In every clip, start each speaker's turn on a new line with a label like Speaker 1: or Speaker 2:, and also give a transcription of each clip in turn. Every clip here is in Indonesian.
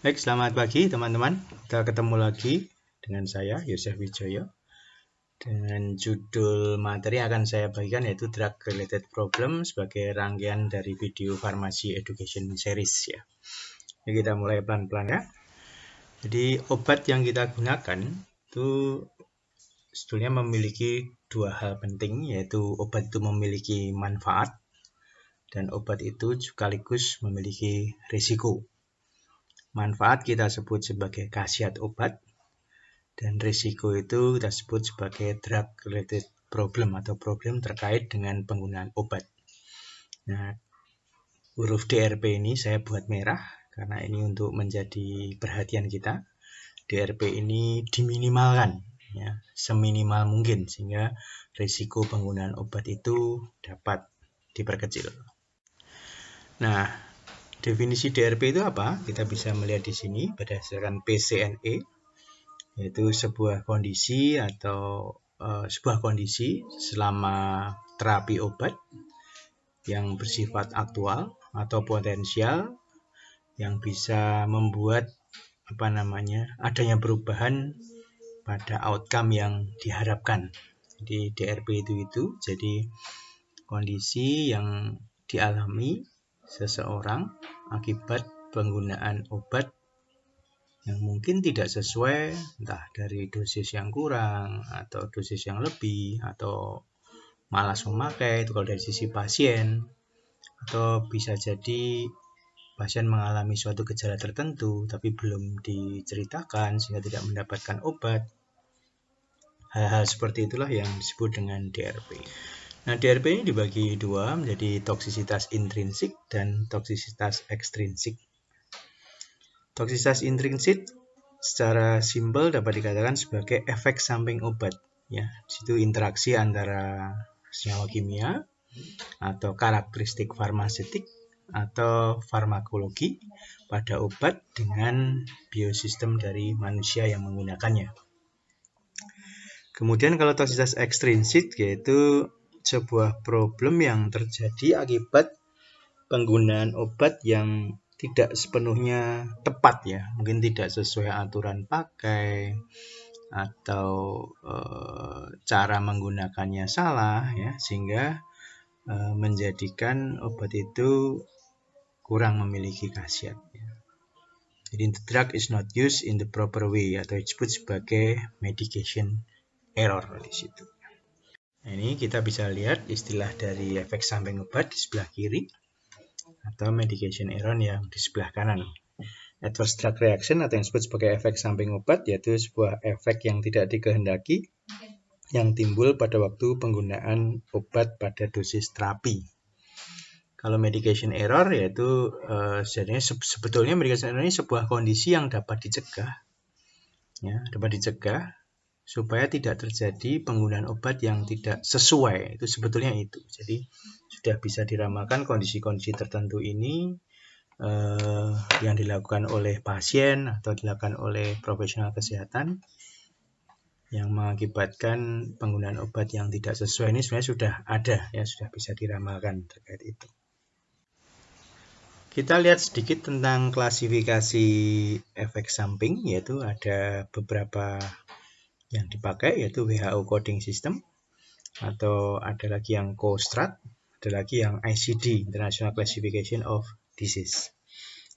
Speaker 1: Baik, selamat pagi teman-teman. Kita ketemu lagi dengan saya, Yosef Wijoyo. Dengan judul materi yang akan saya bagikan yaitu Drug Related Problem sebagai rangkaian dari video Pharmacy Education Series ya. Jadi kita mulai pelan-pelan ya. Jadi obat yang kita gunakan itu sebetulnya memiliki dua hal penting, yaitu obat itu memiliki manfaat dan obat itu sekaligus memiliki risiko. Manfaat kita sebut sebagai khasiat obat, dan risiko itu kita sebut sebagai drug related problem atau problem terkait dengan penggunaan obat. Nah, huruf DRP ini saya buat merah karena ini untuk menjadi perhatian kita. DRP ini diminimalkan ya, seminimal mungkin sehingga risiko penggunaan obat itu dapat diperkecil. Nah, definisi DRP itu apa? Kita bisa melihat di sini berdasarkan PCNE, yaitu sebuah kondisi atau sebuah kondisi selama terapi obat yang bersifat aktual atau potensial yang bisa membuat adanya perubahan pada outcome yang diharapkan. Jadi DRP itu jadi kondisi yang dialami seseorang akibat penggunaan obat yang mungkin tidak sesuai, entah dari dosis yang kurang atau dosis yang lebih atau malas memakai, itu kalau dari sisi pasien, atau bisa jadi pasien mengalami suatu gejala tertentu tapi belum diceritakan sehingga tidak mendapatkan obat. Hal-hal seperti itulah yang disebut dengan DRP. Nah, DRP ini dibagi dua menjadi toksisitas intrinsik dan toksisitas ekstrinsik. Toksisitas intrinsik secara simpel dapat dikatakan sebagai efek samping obat. Ya, di situ interaksi antara senyawa kimia atau karakteristik farmaseutik atau farmakologi pada obat dengan biosistem dari manusia yang menggunakannya. Kemudian kalau toksisitas ekstrinsik yaitu sebuah problem yang terjadi akibat penggunaan obat yang tidak sepenuhnya tepat ya, mungkin tidak sesuai aturan pakai atau cara menggunakannya salah ya, sehingga menjadikan obat itu kurang memiliki khasiat ya. Jadi the drug is not used in the proper way atau disebut sebagai medication error di situ. Nah, ini kita bisa lihat istilah dari efek samping obat di sebelah kiri atau medication error yang di sebelah kanan. Adverse drug reaction atau yang disebut sebagai efek samping obat yaitu sebuah efek yang tidak dikehendaki yang timbul pada waktu penggunaan obat pada dosis terapi. Kalau medication error yaitu sebetulnya medication error ini sebuah kondisi yang dapat dicegah, ya, dapat dicegah supaya tidak terjadi penggunaan obat yang tidak sesuai. Itu sebetulnya itu. Jadi sudah bisa diramalkan kondisi-kondisi tertentu ini yang dilakukan oleh pasien atau dilakukan oleh profesional kesehatan yang mengakibatkan penggunaan obat yang tidak sesuai. Ini sebenarnya sudah ada ya, sudah bisa diramalkan terkait itu. Kita lihat sedikit tentang klasifikasi efek samping, yaitu ada beberapa yang dipakai yaitu WHO Coding System, atau ada lagi yang COSTRAT, ada lagi yang ICD, International Classification of Disease.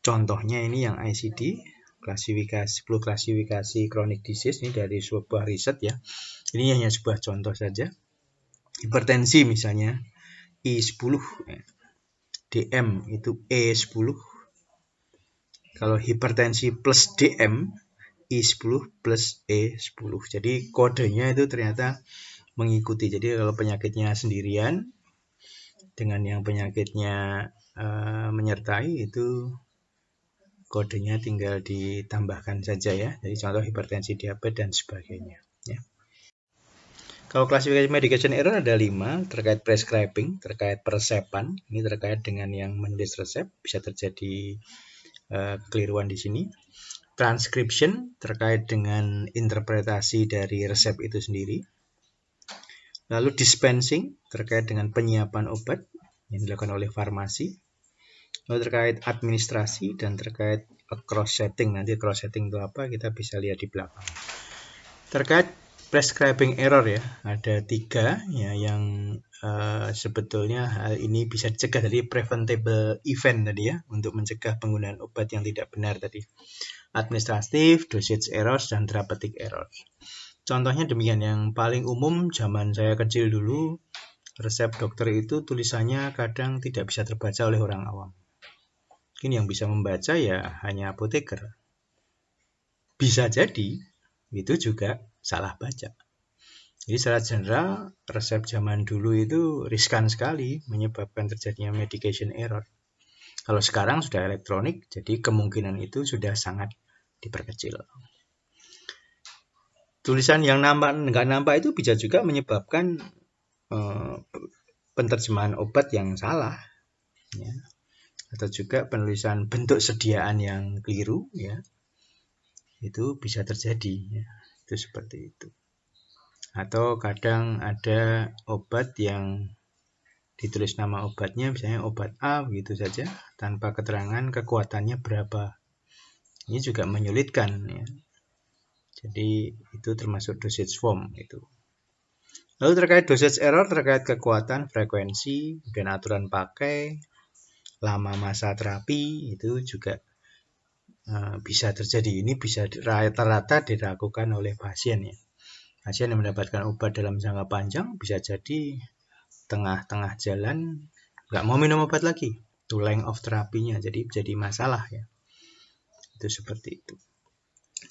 Speaker 1: Contohnya ini yang ICD, 10 klasifikasi chronic disease, ini dari sebuah riset ya. Ini hanya sebuah contoh saja. Hipertensi misalnya I10, DM itu E10. Kalau hipertensi plus DM, I10 plus E10. Jadi kodenya itu ternyata mengikuti. Jadi kalau penyakitnya sendirian dengan yang penyakitnya menyertai itu kodenya tinggal ditambahkan saja ya. Jadi contoh hipertensi, diabetes dan sebagainya ya. Kalau klasifikasi medication error ada 5 terkait prescribing, terkait peresepan. Ini terkait dengan yang menulis resep, bisa terjadi kekeliruan di sini. Transcription terkait dengan interpretasi dari resep itu sendiri. Lalu dispensing terkait dengan penyiapan obat yang dilakukan oleh farmasi. Lalu terkait administrasi dan terkait cross setting. Nanti cross setting itu apa kita bisa lihat di belakang. Terkait prescribing error ya, ada 3 ya yang sebetulnya hal ini bisa dicegah dari preventable event tadi ya, untuk mencegah penggunaan obat yang tidak benar tadi. Administratif, dosage errors, dan therapeutic errors. Contohnya demikian, yang paling umum zaman saya kecil dulu, resep dokter itu tulisannya kadang tidak bisa terbaca oleh orang awam. Mungkin yang bisa membaca ya hanya apoteker. Bisa jadi itu juga salah baca. Jadi secara general resep zaman dulu itu riskan sekali, menyebabkan terjadinya medication error. Kalau sekarang sudah elektronik, jadi kemungkinan itu sudah sangat diperkecil. Tulisan yang nggak nampak itu bisa juga menyebabkan penerjemahan obat yang salah, ya. Atau juga penulisan bentuk sediaan yang keliru, ya. Itu bisa terjadi, ya. Itu seperti itu. Atau kadang ada obat yang ditulis nama obatnya, misalnya obat A begitu saja, tanpa keterangan kekuatannya berapa. Ini juga menyulitkan, ya. Jadi itu termasuk dosage form itu. Lalu terkait dosage error, terkait kekuatan, frekuensi, dan aturan pakai, lama masa terapi, itu juga bisa terjadi. Ini bisa rata-rata dilakukan oleh pasien ya. Pasien yang mendapatkan obat dalam jangka panjang bisa jadi tengah-tengah jalan nggak mau minum obat lagi. Itu length of terapinya jadi masalah ya. Itu seperti itu.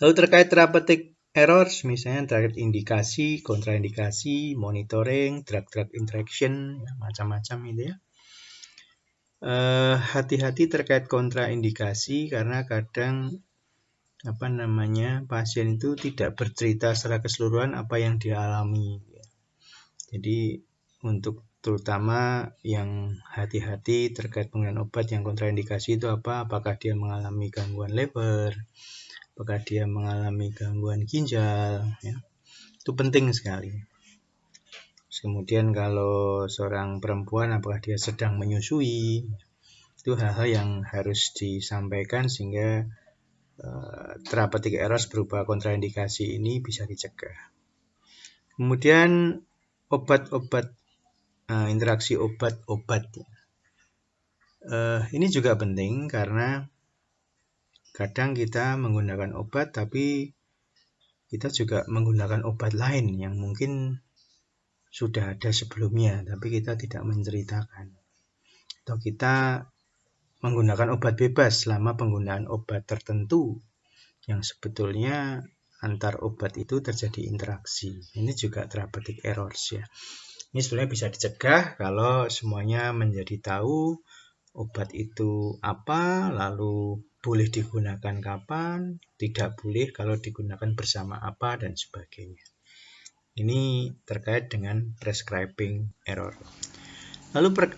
Speaker 1: Lalu terkait therapeutic errors, misalnya terkait indikasi, kontraindikasi, monitoring, drug-drug interaction, ya, macam-macam itu ya. Hati-hati terkait kontraindikasi karena kadang pasien itu tidak bercerita secara keseluruhan apa yang dia alami. Jadi untuk terutama yang hati-hati terkait penggunaan obat yang kontraindikasi itu apa? Apakah dia mengalami gangguan liver, apakah dia mengalami gangguan ginjal, ya. Itu penting sekali. Kemudian kalau seorang perempuan apakah dia sedang menyusui, itu hal-hal yang harus disampaikan sehingga therapeutic errors berupa kontraindikasi ini bisa dicegah. Kemudian obat-obat, interaksi obat-obat. Ini juga penting karena kadang kita menggunakan obat tapi kita juga menggunakan obat lain yang mungkin sudah ada sebelumnya tapi kita tidak menceritakan. Atau kita menggunakan obat bebas selama penggunaan obat tertentu yang sebetulnya antar obat itu terjadi interaksi. Ini juga therapeutic errors ya. Ini sebenarnya bisa dicegah kalau semuanya menjadi tahu obat itu apa, lalu boleh digunakan kapan, tidak boleh kalau digunakan bersama apa, dan sebagainya. Ini terkait dengan prescribing error. Lalu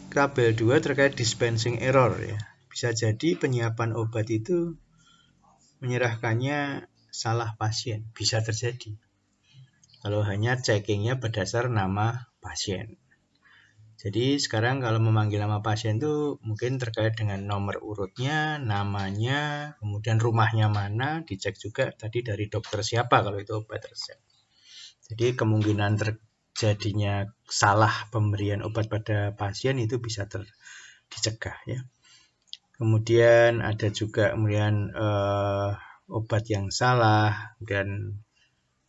Speaker 1: tabel 2 terkait dispensing error ya. Bisa jadi penyiapan obat itu menyerahkannya salah pasien, bisa terjadi. Kalau hanya checkingnya berdasar nama pasien. Jadi sekarang kalau memanggil nama pasien itu mungkin terkait dengan nomor urutnya, namanya, kemudian rumahnya mana, dicek juga tadi dari dokter siapa kalau itu obat resep. Jadi kemungkinan terjadinya salah pemberian obat pada pasien itu bisa dicegah ya. Kemudian ada juga kemudian obat yang salah dan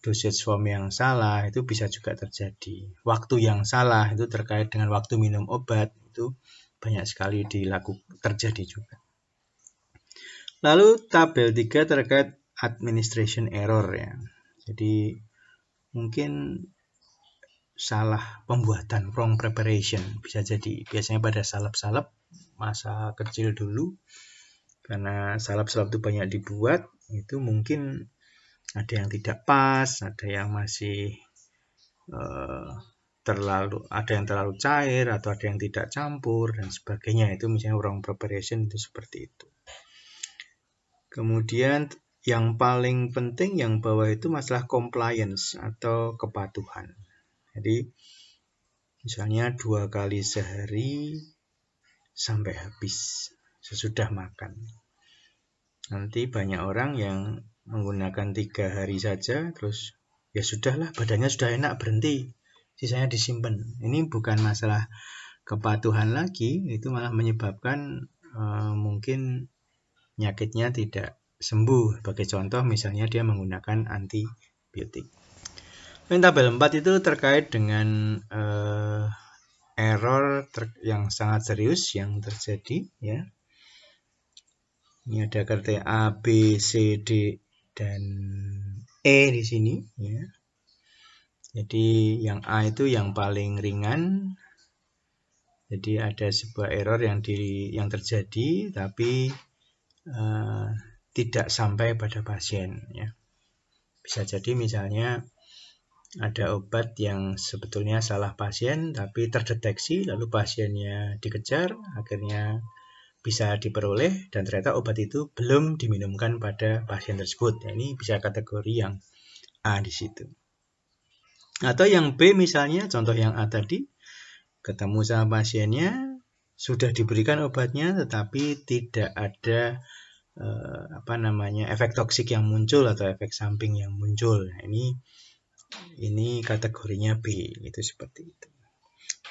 Speaker 1: dosage form yang salah itu bisa juga terjadi. Waktu yang salah itu terkait dengan waktu minum obat itu banyak sekali terjadi juga. Lalu tabel 3 terkait administration error ya. Jadi mungkin salah pembuatan, wrong preparation bisa jadi. Biasanya pada salep-salep masa kecil dulu karena salep-salep itu banyak dibuat, itu mungkin ada yang tidak pas, ada yang masih ada yang terlalu cair, atau ada yang tidak campur dan sebagainya. Itu misalnya wrong preparation itu seperti itu. Kemudian yang paling penting yang bawah itu masalah compliance atau kepatuhan. Jadi misalnya 2 kali sehari sampai habis sesudah makan. Nanti banyak orang yang menggunakan 3 hari saja, terus ya sudahlah, badannya sudah enak, berhenti, sisanya disimpan. Ini bukan masalah kepatuhan lagi, itu malah menyebabkan mungkin penyakitnya tidak sembuh. Sebagai contoh misalnya dia menggunakan antibiotik. Tabel 4 itu terkait dengan error yang sangat serius yang terjadi, ya. Ini ada kriteria A, B, C, D, dan E di sini, ya. Jadi yang A itu yang paling ringan. Jadi ada sebuah error yang terjadi, tapi tidak sampai pada pasien, ya. Bisa jadi misalnya ada obat yang sebetulnya salah pasien, tapi terdeteksi, lalu pasiennya dikejar, akhirnya bisa diperoleh, dan ternyata obat itu belum diminumkan pada pasien tersebut. Nah, ini bisa kategori yang A di situ. Atau yang B misalnya, contoh yang A tadi, ketemu sama pasiennya, sudah diberikan obatnya, tetapi tidak ada efek toksik yang muncul atau efek samping yang muncul. Nah, ini kategorinya B, itu seperti itu.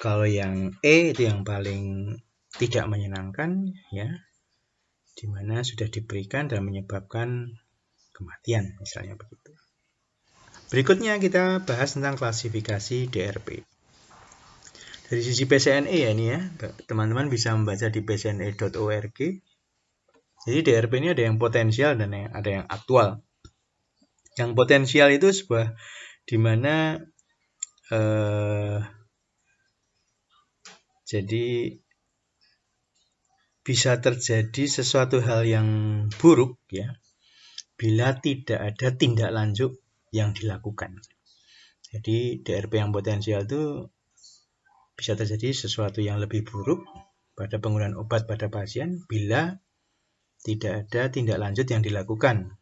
Speaker 1: Kalau yang E itu yang paling tidak menyenangkan, ya, di mana sudah diberikan dan menyebabkan kematian, misalnya begitu. Berikutnya kita bahas tentang klasifikasi DRP. Dari sisi PCNE ya ini ya, teman-teman bisa membaca di pcne.org. Jadi DRP ini ada yang potensial dan ada yang aktual. Yang potensial itu sebuah di mana jadi bisa terjadi sesuatu hal yang buruk, ya, bila tidak ada tindak lanjut yang dilakukan. Jadi DRP yang potensial itu bisa terjadi sesuatu yang lebih buruk pada penggunaan obat pada pasien bila tidak ada tindak lanjut yang dilakukan,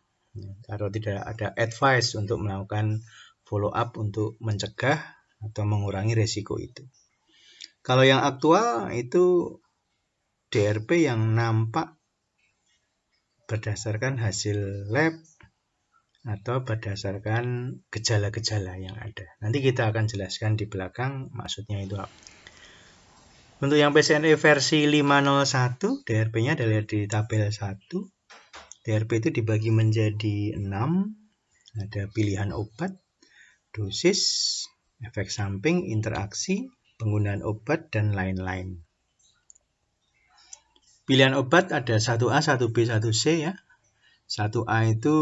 Speaker 1: atau tidak ada advice untuk melakukan follow up untuk mencegah atau mengurangi resiko itu. Kalau yang aktual itu DRP yang nampak berdasarkan hasil lab atau berdasarkan gejala-gejala yang ada. Nanti kita akan jelaskan di belakang maksudnya itu apa. Untuk yang PCNE versi 501, DRP-nya adalah di tabel 1. DRP itu dibagi menjadi 6. Ada pilihan obat, dosis, efek samping, interaksi, penggunaan obat, dan lain-lain. Pilihan obat ada 1A, 1B, 1C, ya. 1A itu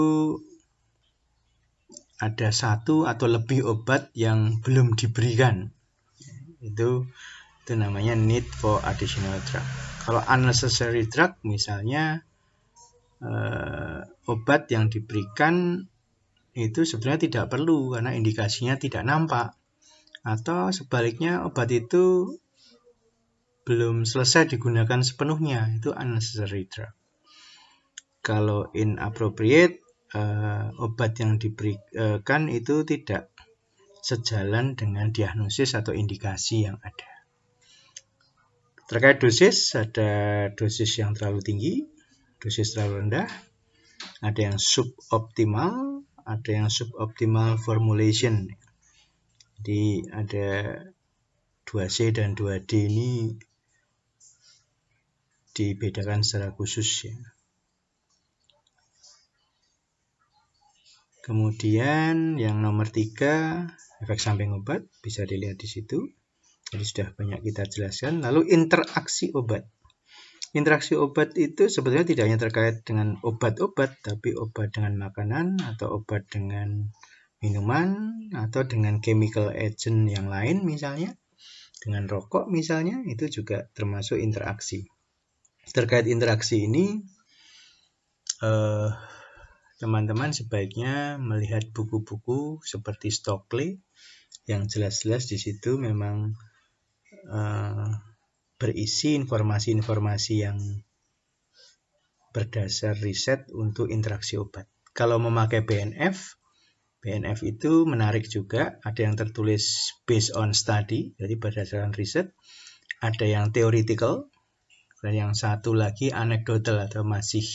Speaker 1: ada 1 atau lebih obat yang belum diberikan. Itu namanya need for additional drug. Kalau unnecessary drug misalnya obat yang diberikan itu sebenarnya tidak perlu karena indikasinya tidak nampak. Atau sebaliknya obat itu belum selesai digunakan sepenuhnya, itu unnecessary drug. Kalau inappropriate, obat yang diberikan itu tidak sejalan dengan diagnosis atau indikasi yang ada. Terkait dosis, ada dosis yang terlalu tinggi, dosis terlalu rendah, ada yang suboptimal, ada yang suboptimal formulation. Jadi ada 2C dan 2D ini dibedakan secara khusus, ya. Kemudian yang nomor 3, efek samping obat, bisa dilihat di situ. Jadi sudah banyak kita jelaskan. Lalu interaksi obat. Interaksi obat itu sebetulnya tidak hanya terkait dengan obat-obat, tapi obat dengan makanan, atau obat dengan minuman, atau dengan chemical agent yang lain misalnya. Dengan rokok misalnya, itu juga termasuk interaksi. Terkait interaksi ini, teman-teman sebaiknya melihat buku-buku seperti Stokely yang jelas-jelas di situ memang berisi informasi-informasi yang berdasar riset untuk interaksi obat. Kalau memakai BNF itu menarik juga, ada yang tertulis based on study, jadi berdasarkan riset, ada yang theoretical, dan yang satu lagi anecdotal atau masih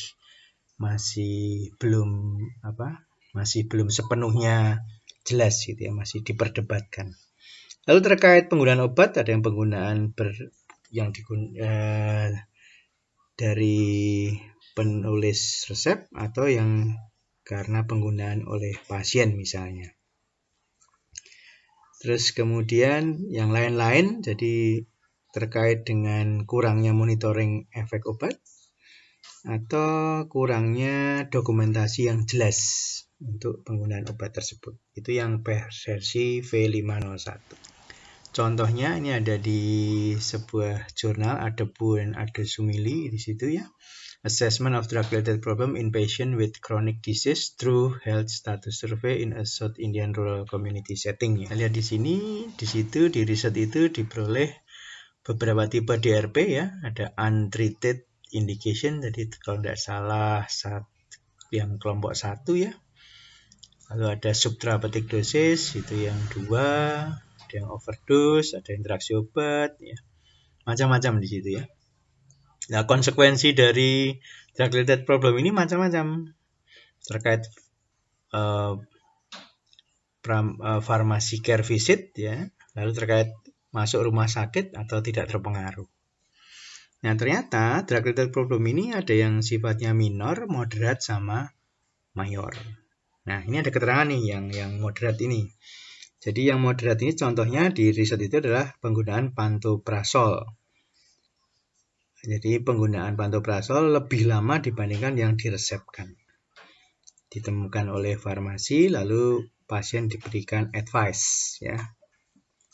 Speaker 1: masih belum sepenuhnya jelas gitu ya, masih diperdebatkan. Lalu terkait penggunaan obat, ada yang penggunaan dari penulis resep atau yang karena penggunaan oleh pasien misalnya. Terus kemudian yang lain-lain, jadi terkait dengan kurangnya monitoring efek obat atau kurangnya dokumentasi yang jelas untuk penggunaan obat tersebut. Itu yang versi V501. Contohnya ini ada di sebuah jurnal Adebu dan Adesumili di situ ya. Assessment of drug-related problem in patient with chronic disease through health status survey in a South Indian rural community setting. Ya. Lihat di sini, di situ di riset itu diperoleh beberapa tipe DRP ya. Ada untreated indication, jadi kalau tidak salah yang kelompok 1 ya. Lalu ada subtherapeutic dosis, itu yang 2, ada yang overdose, ada interaksi obat, ya. Macam-macam di situ ya. Nah, konsekuensi dari drug-related problem ini macam-macam. Terkait pharmacy care visit ya, lalu terkait masuk rumah sakit atau tidak terpengaruh. Nah, ternyata drug-related problem ini ada yang sifatnya minor, moderat, sama mayor. Nah, ini ada keterangan nih yang moderat ini. Jadi yang moderat ini contohnya di riset itu adalah penggunaan pantoprazol. Jadi penggunaan pantoprazol lebih lama dibandingkan yang diresepkan. Ditemukan oleh farmasi, lalu pasien diberikan advice ya.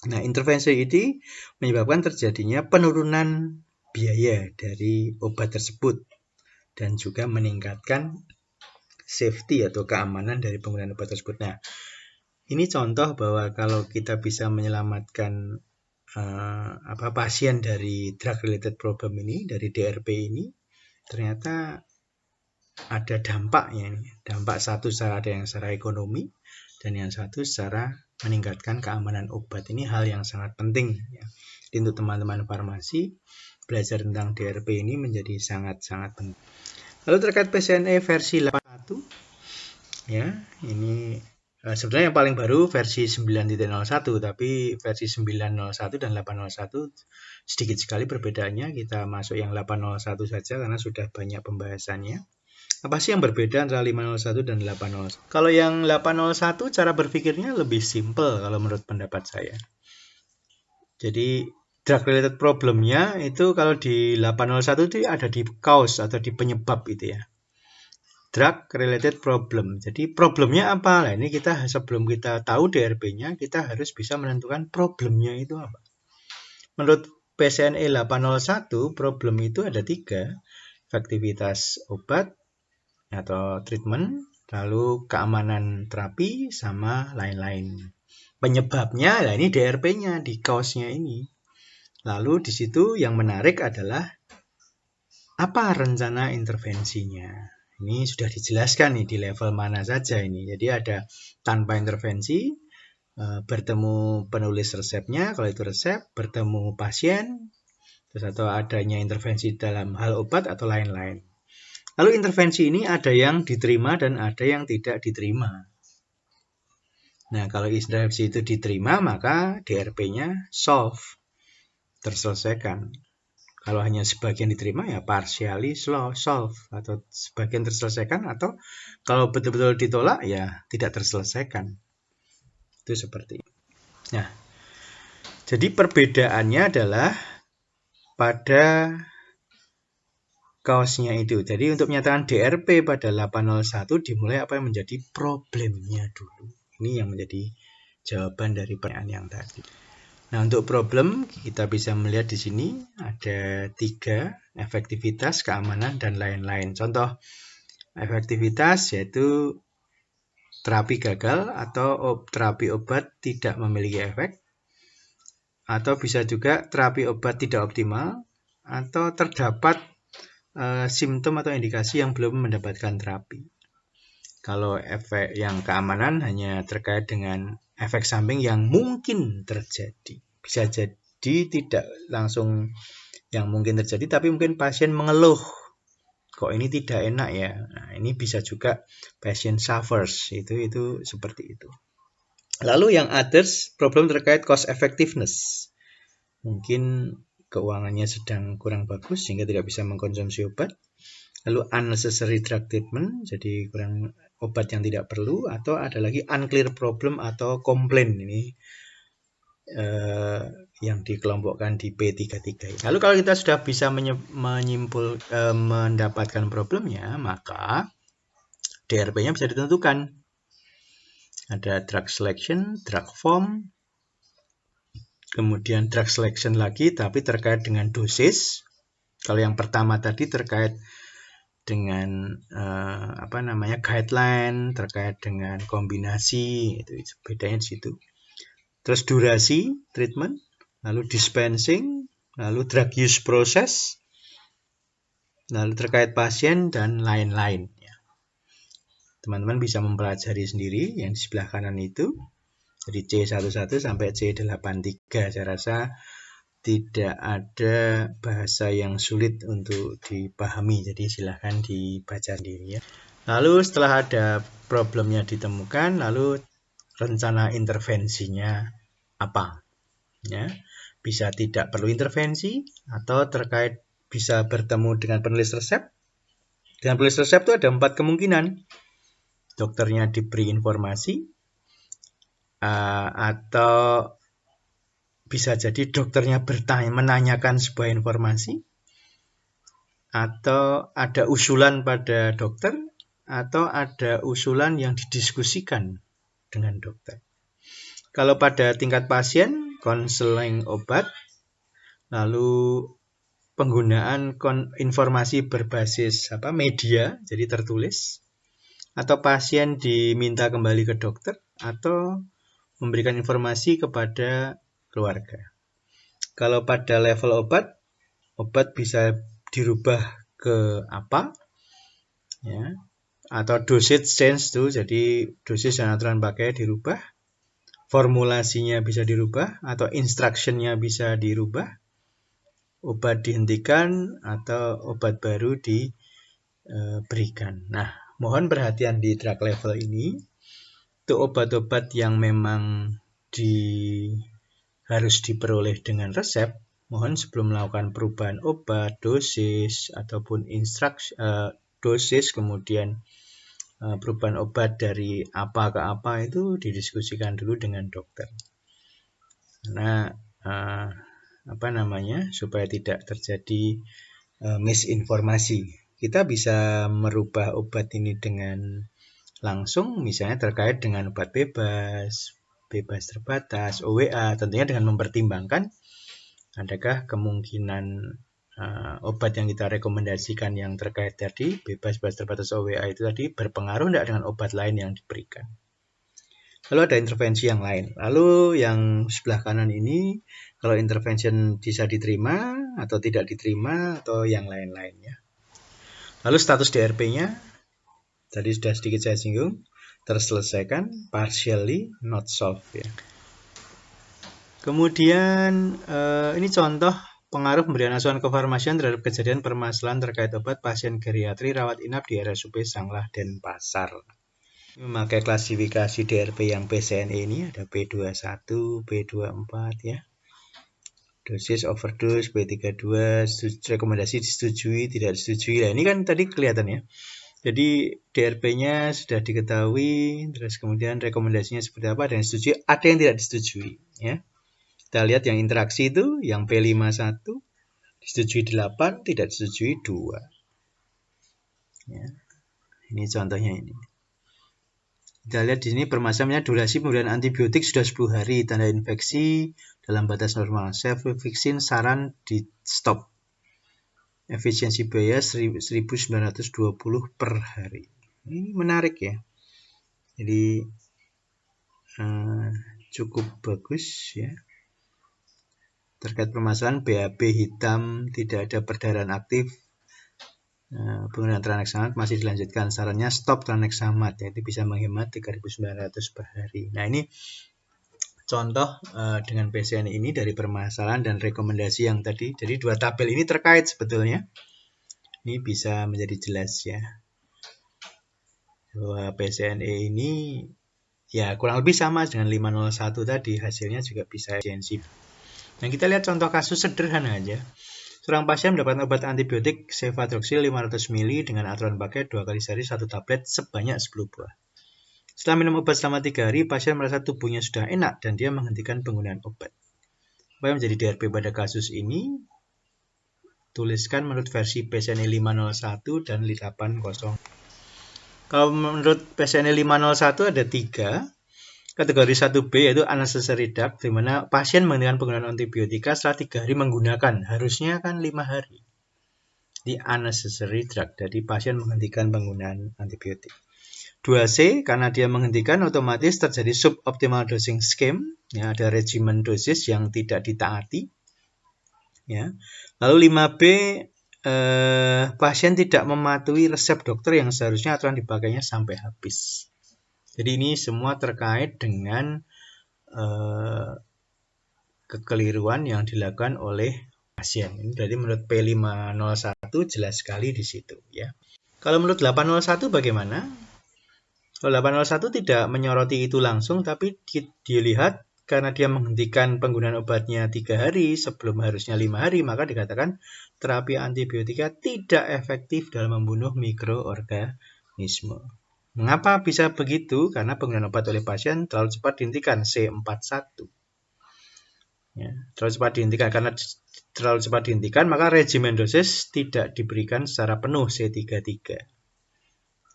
Speaker 1: Nah, intervensi ini menyebabkan terjadinya penurunan biaya dari obat tersebut dan juga meningkatkan safety atau keamanan dari penggunaan obat tersebut. Nah, ini contoh bahwa kalau kita bisa menyelamatkan pasien dari drug-related problem ini, dari DRP ini, ternyata ada dampaknya. Dampak satu ada yang secara ekonomi, dan yang satu secara meningkatkan keamanan obat. Ini hal yang sangat penting ya. Jadi untuk teman-teman farmasi, belajar tentang DRP ini menjadi sangat-sangat penting. Lalu terkait PCNE versi 81 ya, ini sebenarnya yang paling baru versi 9.01, tapi versi 9.01 dan 8.01 sedikit sekali perbedaannya. Kita masuk yang 8.01 saja karena sudah banyak pembahasannya. Apa sih yang berbeda antara 5.01 dan 8.01? Kalau yang 8.01 cara berpikirnya lebih simple kalau menurut pendapat saya. Jadi drug-related problemnya itu kalau di 801 itu ada di cause atau di penyebab itu ya. Drug-related problem. Jadi problemnya apa? Nah, ini kita sebelum kita tahu DRP-nya, kita harus bisa menentukan problemnya itu apa. Menurut PCNE 801, problem itu ada 3. Efektivitas obat atau treatment, lalu keamanan terapi, sama lain-lain. Penyebabnya, nah ini DRP-nya, di cause-nya ini. Lalu di situ yang menarik adalah apa rencana intervensinya. Ini sudah dijelaskan nih di level mana saja ini. Jadi ada tanpa intervensi, bertemu penulis resepnya, kalau itu resep, bertemu pasien, terus atau adanya intervensi dalam hal obat atau lain-lain. Lalu intervensi ini ada yang diterima dan ada yang tidak diterima. Nah, kalau intervensi itu diterima, maka DRP-nya solve. Terselesaikan. Kalau hanya sebagian diterima ya partially solve atau sebagian terselesaikan, atau kalau betul-betul ditolak ya tidak terselesaikan. Itu seperti itu. Nah, jadi perbedaannya adalah pada cause-nya itu. Jadi untuk menyatakan DRP pada 801 dimulai apa yang menjadi problemnya dulu. Ini yang menjadi jawaban dari pertanyaan yang tadi. Nah, untuk problem kita bisa melihat di sini ada 3, efektivitas, keamanan, dan lain-lain. Contoh efektivitas yaitu terapi gagal atau terapi obat tidak memiliki efek, atau bisa juga terapi obat tidak optimal, atau terdapat simptom atau indikasi yang belum mendapatkan terapi. Kalau efek yang keamanan hanya terkait dengan efek samping yang mungkin terjadi. Bisa jadi tidak langsung yang mungkin terjadi, tapi mungkin pasien mengeluh kok ini tidak enak ya. Nah, ini bisa juga patient suffers, itu seperti itu. Lalu yang others, problem terkait cost effectiveness. Mungkin keuangannya sedang kurang bagus sehingga tidak bisa mengkonsumsi obat. Lalu unnecessary drug treatment, jadi kurang obat yang tidak perlu. Atau ada lagi unclear problem atau komplain, ini yang dikelompokkan di P33. Lalu kalau kita sudah bisa mendapatkan problemnya, maka DRP-nya bisa ditentukan. Ada drug selection, drug form, kemudian drug selection lagi tapi terkait dengan dosis. Kalau yang pertama tadi terkait dengan guideline, terkait dengan kombinasi, itu bedanya di situ. Terus durasi treatment, lalu dispensing, lalu drug use process, lalu terkait pasien dan lain-lain. Teman-teman bisa mempelajari sendiri yang di sebelah kanan itu, dari C11 sampai C83. Saya rasa tidak ada bahasa yang sulit untuk dipahami, jadi silahkan dibaca sendiri ya. Lalu setelah ada problemnya ditemukan, lalu rencana intervensinya apa? Ya, bisa tidak perlu intervensi atau terkait bisa bertemu dengan penulis resep. Dengan penulis resep itu ada 4 kemungkinan. Dokternya diberi informasi, atau bisa jadi dokternya menanyakan sebuah informasi, atau ada usulan pada dokter, atau ada usulan yang didiskusikan dengan dokter. Kalau pada tingkat pasien, konseling obat, lalu penggunaan informasi berbasis media, jadi tertulis, atau pasien diminta kembali ke dokter, atau memberikan informasi kepada keluarga. Kalau pada level obat bisa dirubah ke apa, ya, atau dosage change tuh, jadi dosis dan aturan pakai dirubah, formulasinya bisa dirubah, atau instructionnya bisa dirubah, obat dihentikan atau obat baru diberikan. Nah, mohon perhatian di drug level ini. Untuk obat-obat yang memang harus diperoleh dengan resep, mohon sebelum melakukan perubahan obat, dosis, ataupun dosis, kemudian perubahan obat dari apa ke apa itu didiskusikan dulu dengan dokter. Karena supaya tidak terjadi misinformasi. Kita bisa merubah obat ini dengan langsung, misalnya terkait dengan obat bebas terbatas, OWA, tentunya dengan mempertimbangkan adakah kemungkinan obat yang kita rekomendasikan yang terkait tadi, bebas terbatas OWA itu tadi, berpengaruh tidak dengan obat lain yang diberikan. Lalu ada intervensi yang lain. Lalu yang sebelah kanan ini, kalau intervention bisa diterima atau tidak diterima, atau yang lain-lainnya. Lalu status DRP-nya, tadi sudah sedikit saya singgung, terselesaikan, partially, not solved ya. Kemudian ini contoh pengaruh pemberian asuhan kefarmasian terhadap kejadian permasalahan terkait obat pasien geriatri rawat inap di RSUP Sanglah Denpasar. Memakai klasifikasi DRP yang PCNE ini ada P21, P24 ya. Dosis overdose, P32, rekomendasi disetujui, tidak disetujui. Nah, ini kan tadi kelihatan ya. Jadi DRP-nya sudah diketahui, terus kemudian rekomendasinya seperti apa, ada yang disetujui, ada yang tidak disetujui. Ya. Kita lihat yang interaksi itu, yang P51, disetujui 8, tidak disetujui 2. Ya. Ini contohnya ini. Kita lihat di sini permasalahannya durasi pemberian antibiotik sudah 10 hari, tanda infeksi dalam batas normal. Ceftriaxone saran di stop. Efisiensi biaya 1.920 per hari. Ini menarik ya. Jadi cukup bagus ya. Terkait permasalahan BAB hitam, tidak ada perdarahan aktif, penggunaan tranexamat masih dilanjutkan. Sarannya stop tranexamat, yaitu bisa menghemat 3.900 per hari. Nah ini contoh dengan PCN ini dari permasalahan dan rekomendasi yang tadi. Jadi 2 tabel ini terkait sebetulnya. Ini bisa menjadi jelas ya, bahwa PCNE ini ya kurang lebih sama dengan 501 tadi, hasilnya juga bisa efisiensi. Nah, kita lihat contoh kasus sederhana aja. Seorang pasien mendapatkan obat antibiotik cefadroxil 500 ml dengan aturan pakai 2 kali sehari 1 tablet sebanyak 10 buah. Setelah minum obat selama 3 hari, pasien merasa tubuhnya sudah enak dan dia menghentikan penggunaan obat. Apa yang menjadi DRP pada kasus ini? Tuliskan menurut versi PCNE 501 dan 80. Kalau menurut PCNE 501 ada 3. Kategori 1B yaitu unnecessary drug, di mana pasien menghentikan penggunaan antibiotika setelah 3 hari menggunakan. Harusnya kan 5 hari. Di unnecessary drug, jadi pasien menghentikan penggunaan antibiotik. 2C, karena dia menghentikan otomatis terjadi suboptimal dosing scheme, ya, ada regimen dosis yang tidak ditaati. Ya. Lalu 5B, pasien tidak mematuhi resep dokter yang seharusnya aturan dipakainya sampai habis. Jadi ini semua terkait dengan kekeliruan yang dilakukan oleh pasien. Ini berarti menurut P501 jelas sekali di situ ya. Kalau menurut 801 bagaimana? Kalau 801 tidak menyoroti itu langsung, tapi dilihat karena dia menghentikan penggunaan obatnya 3 hari sebelum harusnya 5 hari, maka dikatakan terapi antibiotika tidak efektif dalam membunuh mikroorganisme. Mengapa bisa begitu? Karena penggunaan obat oleh pasien terlalu cepat dihentikan, C41. Ya, terlalu cepat dihentikan. Karena terlalu cepat dihentikan, maka regimen dosis tidak diberikan secara penuh, C33.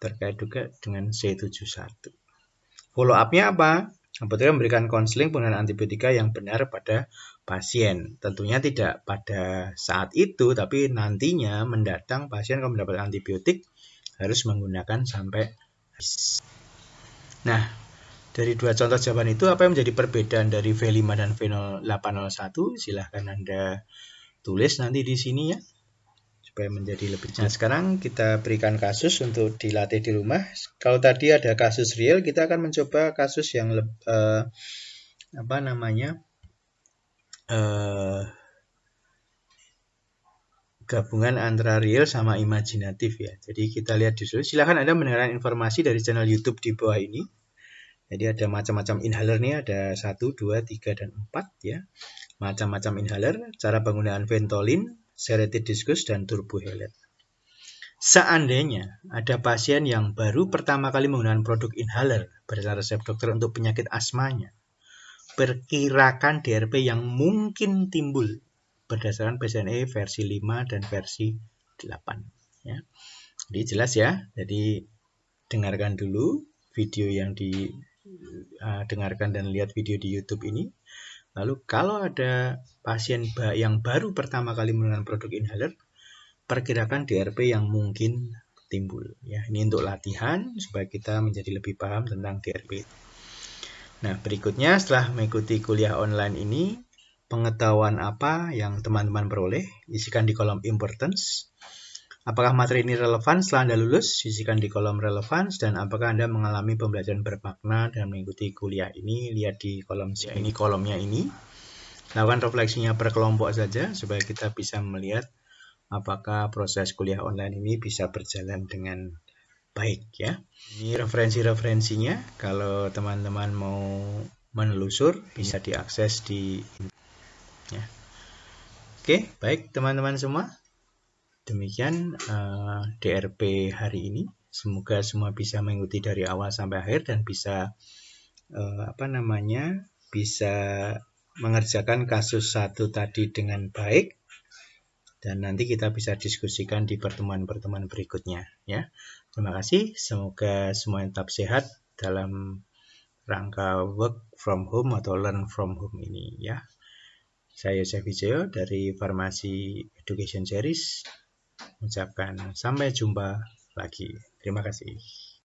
Speaker 1: Terkait juga dengan C71. Follow up-nya apa? Sebetulnya memberikan konseling penggunaan antibiotika yang benar pada pasien. Tentunya tidak pada saat itu, tapi nantinya mendatang pasien kalau mendapat antibiotik harus menggunakan sampai. Nah, dari dua contoh jawaban itu, apa yang menjadi perbedaan dari V5 dan V801? Silahkan Anda tulis nanti di sini ya, supaya menjadi lebih jelas. Nah, sekarang kita berikan kasus untuk dilatih di rumah. Kalau tadi ada kasus real, kita akan mencoba kasus yang gabungan antara real sama imajinatif ya. Jadi kita lihat di sini. Silahkan Anda mendengarkan informasi dari channel YouTube di bawah ini. Jadi ada macam-macam inhaler nih, ada 1, 2, 3, dan 4 ya. Macam-macam inhaler, cara penggunaan Ventolin, serrated discus, dan turbohelate. Seandainya ada pasien yang baru pertama kali menggunakan produk inhaler berdasarkan resep dokter untuk penyakit asmanya, perkirakan DRP yang mungkin timbul berdasarkan PCNE versi 5 dan versi 8 ya. Jadi jelas ya. Jadi dengarkan dulu video yang didengarkan dan lihat video di YouTube ini. Lalu kalau ada pasien yang baru pertama kali menggunakan produk inhaler, perkirakan DRP yang mungkin timbul ya. Ini untuk latihan supaya kita menjadi lebih paham tentang DRP. Nah, berikutnya setelah mengikuti kuliah online ini, pengetahuan apa yang teman-teman peroleh? Isikan di kolom importance. Apakah materi ini relevan setelah Anda lulus? Isikan di kolom relevance. Dan apakah Anda mengalami pembelajaran bermakna dan mengikuti kuliah ini? Lihat di kolom ini, kolomnya ini. Lakukan refleksinya per kelompok saja supaya kita bisa melihat apakah proses kuliah online ini bisa berjalan dengan baik ya. Ini referensi-referensinya. Kalau teman-teman mau menelusur bisa diakses di ya. Oke, baik teman-teman semua. Demikian DRP hari ini. Semoga semua bisa mengikuti dari awal sampai akhir dan bisa bisa mengerjakan kasus 1 tadi dengan baik. Dan nanti kita bisa diskusikan di pertemuan-pertemuan berikutnya ya. Terima kasih, semoga semua tetap sehat dalam rangka work from home atau learn from home ini ya. Saya Yosef Wijoyo dari Farmasi Education Series mengucapkan sampai jumpa lagi. Terima kasih.